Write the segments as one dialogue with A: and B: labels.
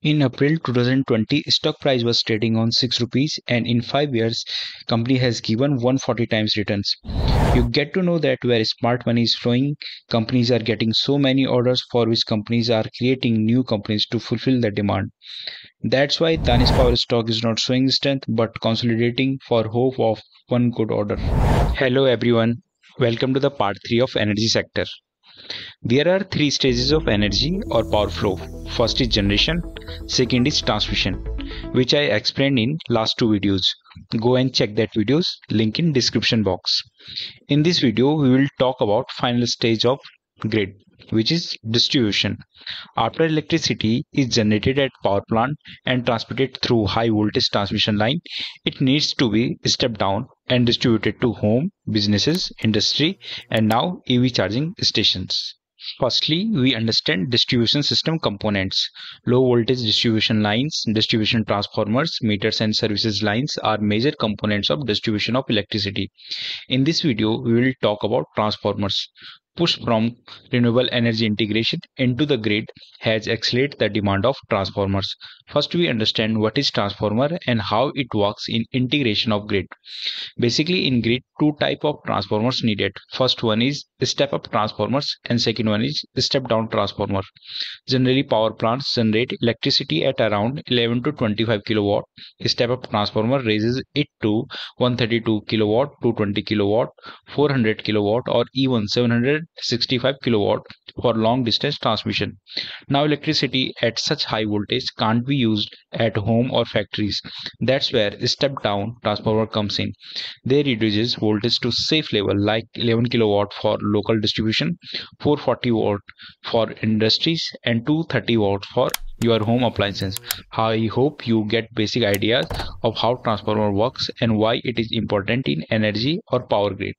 A: In April 2020, stock price was trading on 6 rupees, and in 5 years company has given 140 times returns. You get to know that where smart money is flowing, companies are getting so many orders for which companies are creating new companies to fulfill the demand. That's why Danis Power stock is not showing strength but consolidating for hope of one good order. Hello everyone, welcome to the part 3 of energy sector. There are three stages of energy or power flow. First is generation, second is transmission, which I explained in last two videos. Go and check that videos, link in description box. In this video, we will talk about final stage of grid, which is distribution. After electricity is generated at power plant and transmitted through high voltage transmission line, it needs to be stepped down and distributed to home, businesses, industry, and now EV charging stations. Firstly, we understand distribution system components. Low voltage distribution lines, distribution transformers, meters and services lines are major components of distribution of electricity. In this video, we will talk about transformers. Push from renewable energy integration into the grid has accelerated the demand of transformers. First, we understand what is transformer and how it works in integration of grid. Basically, in grid, two type of transformers needed. First one is step up transformers and second one is step down transformer. Generally, power plants generate electricity at around 11 to 25 kilowatt. Step up transformer raises it to 132 kilowatt, 220 kilowatt, 400 kilowatt, or even 765 kilowatt for long distance transmission. Now, electricity at such high voltage can't be used at home or factories. That's where step down transformer comes in. They reduces voltage to safe level like 11 kilowatt for local distribution, 440 watt for industries, and 230 watt for your home appliances. I hope you get basic ideas of how transformer works and why it is important in energy or power grid.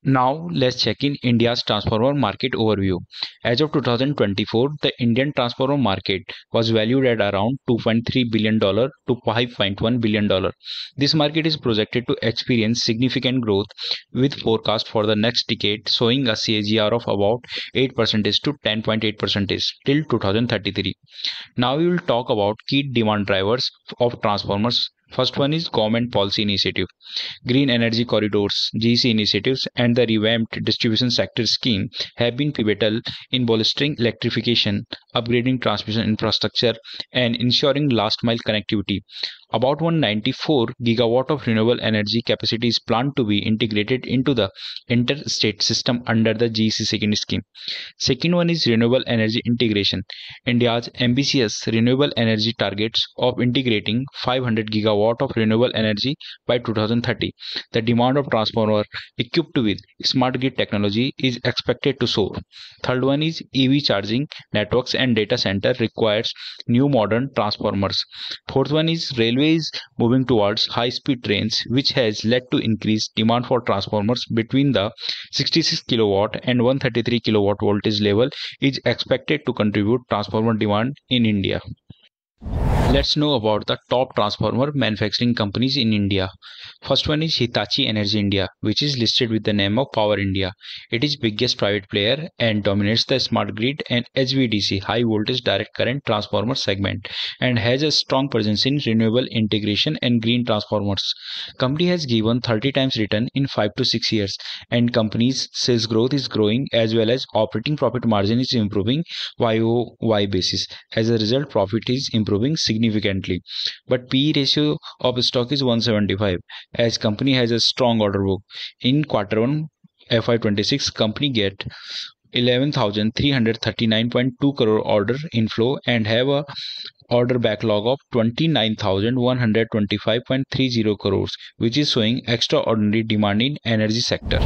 A: Now let's check in India's transformer market overview. As of 2024, the Indian transformer market was valued at around $2.3 billion to $5.1 billion. This market is projected to experience significant growth with forecast for the next decade showing a CAGR of about 8% to 10.8% till 2033. Now we will talk about key demand drivers of transformers. First one is government policy initiative. Green energy corridors, GC initiatives, and the revamped distribution sector scheme have been pivotal in bolstering electrification, upgrading transmission infrastructure, and ensuring last mile connectivity. About 194 gigawatt of renewable energy capacity is planned to be integrated into the interstate system under the GC second scheme. Second one is renewable energy integration. India's ambitious renewable energy targets of integrating 500 gigawatt of renewable energy by 2030. The demand of transformer equipped with smart grid technology is expected to soar. Third one is EV charging networks and data center requires new modern transformers. Fourth one is railways moving towards high speed trains, which has led to increased demand for transformers between the 66 kilowatt and 133 kilowatt voltage level is expected to contribute transformer demand in India. Let's know about the top transformer manufacturing companies in India. First one is Hitachi Energy India, which is listed with the name of Power India. It is biggest private player and dominates the smart grid and HVDC high voltage direct current transformer segment and has a strong presence in renewable integration and green transformers. Company has given 30 times return in 5 to 6 years and company's sales growth is growing as well as operating profit margin is improving YoY basis. As a result, profit is improving significantly, but PE ratio of stock is 175 as company has a strong order book. In quarter 1 FY26, company get 11,339.2 crore order inflow and have a order backlog of 29,125.30 crores, which is showing extraordinary demand in energy sector.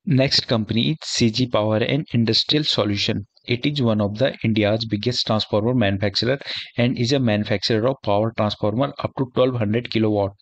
A: Next company is CG Power and Industrial Solution. It is one of the India's biggest transformer manufacturer and is a manufacturer of power transformer up to 1200 kilowatt.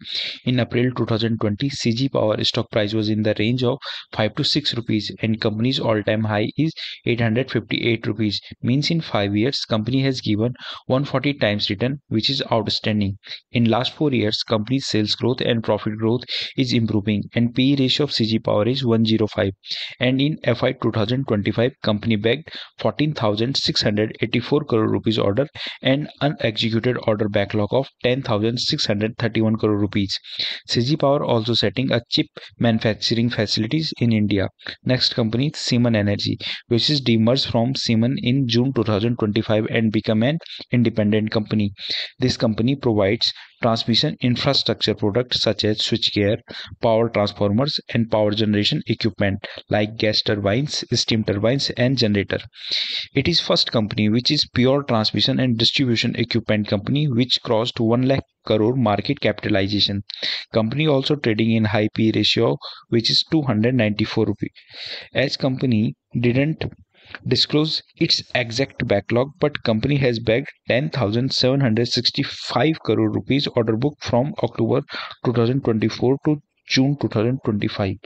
A: In April 2020, CG Power stock price was in the range of 5 to 6 rupees and company's all-time high is 858 rupees. Means in 5 years, company has given 140 times return, which is outstanding. In last 4 years, company's sales growth and profit growth is improving and PE ratio of CG Power is 105. And in FY 2025, company bagged 14,684 crore rupees order and unexecuted order backlog of 10,631 crore rupees. CG Power also setting a chip manufacturing facilities in India. Next company Siemens Energy, which is demerged from Siemens in June 2025 and become an independent company. This company provides transmission infrastructure products such as switchgear, power transformers, and power generation equipment like gas turbines, steam turbines, and generator. It is first company which is pure transmission and distribution equipment company which crossed 1 lakh crore market capitalization. Company also trading in high P ratio which is 294 rupee. As company didn't disclose its exact backlog, but company has bagged 10,765 crore rupees order book from October 2024 to June 2025.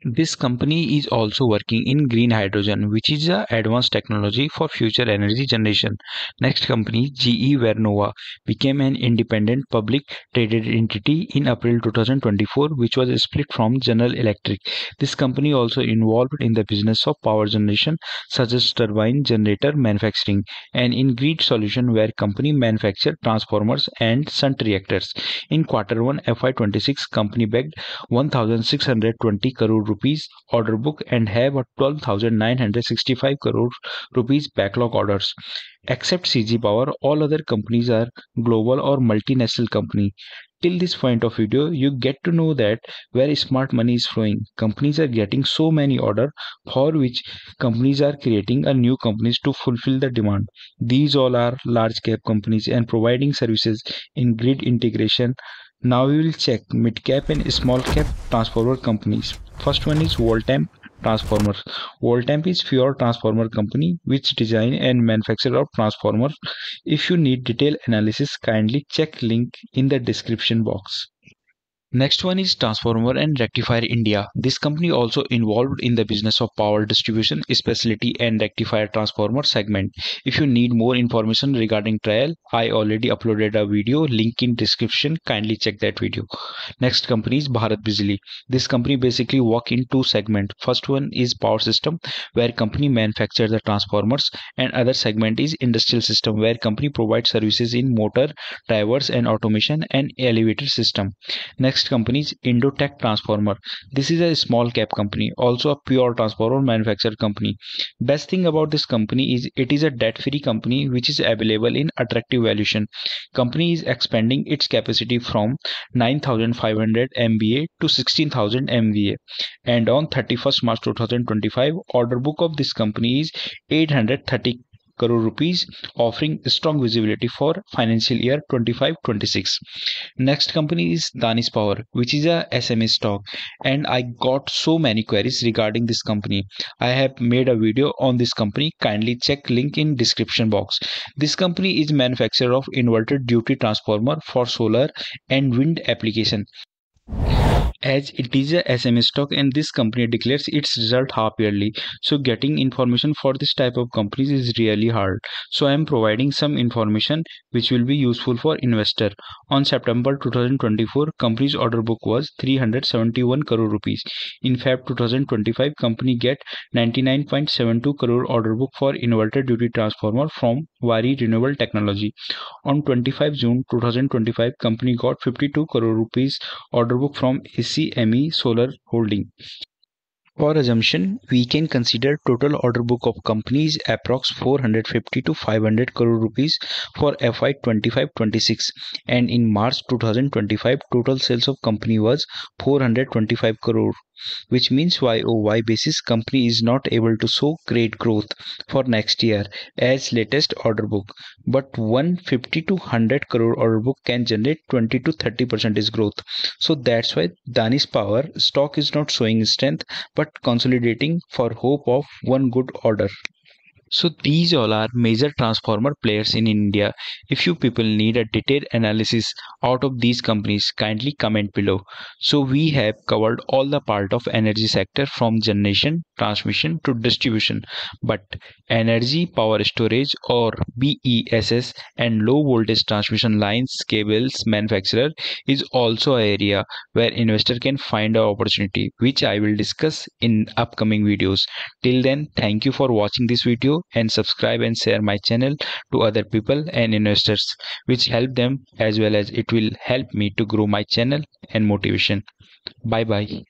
A: This company is also working in green hydrogen, which is a advanced technology for future energy generation. Next company, GE Vernova, became an independent public traded entity in April 2024, which was split from General Electric. This company also involved in the business of power generation, such as turbine generator manufacturing, and in grid solution where company manufacture transformers and shunt reactors. In Q1 FY26, company bagged 1,620 crore rupees order book and have a 12,965 crore rupees backlog orders. Except CG Power, all other companies are global or multinational company. Till this point of video, you get to know that where smart money is flowing. Companies are getting so many orders for which companies are creating a new companies to fulfill the demand. These all are large cap companies and providing services in grid integration. Now we will check mid cap and small cap transformer companies. First one is Voltamp Transformers. Voltamp is pure transformer company which design and manufacture of transformers. If you need detailed analysis, kindly check link in the description box. Next one is Transformer and Rectifier India. This company also involved in the business of power distribution, specialty and rectifier transformer segment. If you need more information regarding trial, I already uploaded a video, link in description, kindly check that video. Next company is Bharat Bijli. This company basically work in two segments. First one is power system where company manufacture the transformers, and other segment is industrial system where company provides services in motor, drivers and automation and elevator system. Next company is Indotech Transformer. This is a small cap company, also a pure transformer manufacturer company. Best thing about this company is it is a debt free company which is available in attractive valuation. Company is expanding its capacity from 9,500 MVA to 16,000 MVA, and on 31st March 2025 order book of this company is 830 crore rupees, offering strong visibility for financial year 25-26. Next company is Danis Power, which is a SMA stock, and I got so many queries regarding this company. I have made a video on this company. Kindly check link in description box. This company is manufacturer of inverted duty transformer for solar and wind application. As it is a SMA stock and this company declares its result half yearly, so getting information for this type of companies is really hard. So I am providing some information which will be useful for investor. On September 2024, company's order book was 371 crore rupees. In Feb 2025, company get 99.72 crore order book for inverter duty transformer from Vari Renewable Technology. On 25 June 2025, company got 52 crore rupees order book from ACME Solar Holding. For assumption, we can consider total order book of companies approx 450 to 500 crore rupees for FY 25-26, and in March 2025 total sales of company was 425 crore, which means YOY basis company is not able to show great growth for next year as latest order book, but 150 to 100 crore order book can generate 20 to 30% growth. So that's why Danis Power stock is not showing strength but consolidating for hope of one good order. So these all are major transformer players in India. If you people need a detailed analysis out of these companies, kindly comment below. So we have covered all the part of energy sector from generation, transmission to distribution. But Energy power storage or BESS and low voltage transmission lines cables manufacturer is also an area where investor can find an opportunity, which I will discuss in upcoming videos. Till then, thank you for watching this video and subscribe and share my channel to other people and investors, which help them as well as it will help me to grow my channel and motivation. Bye bye.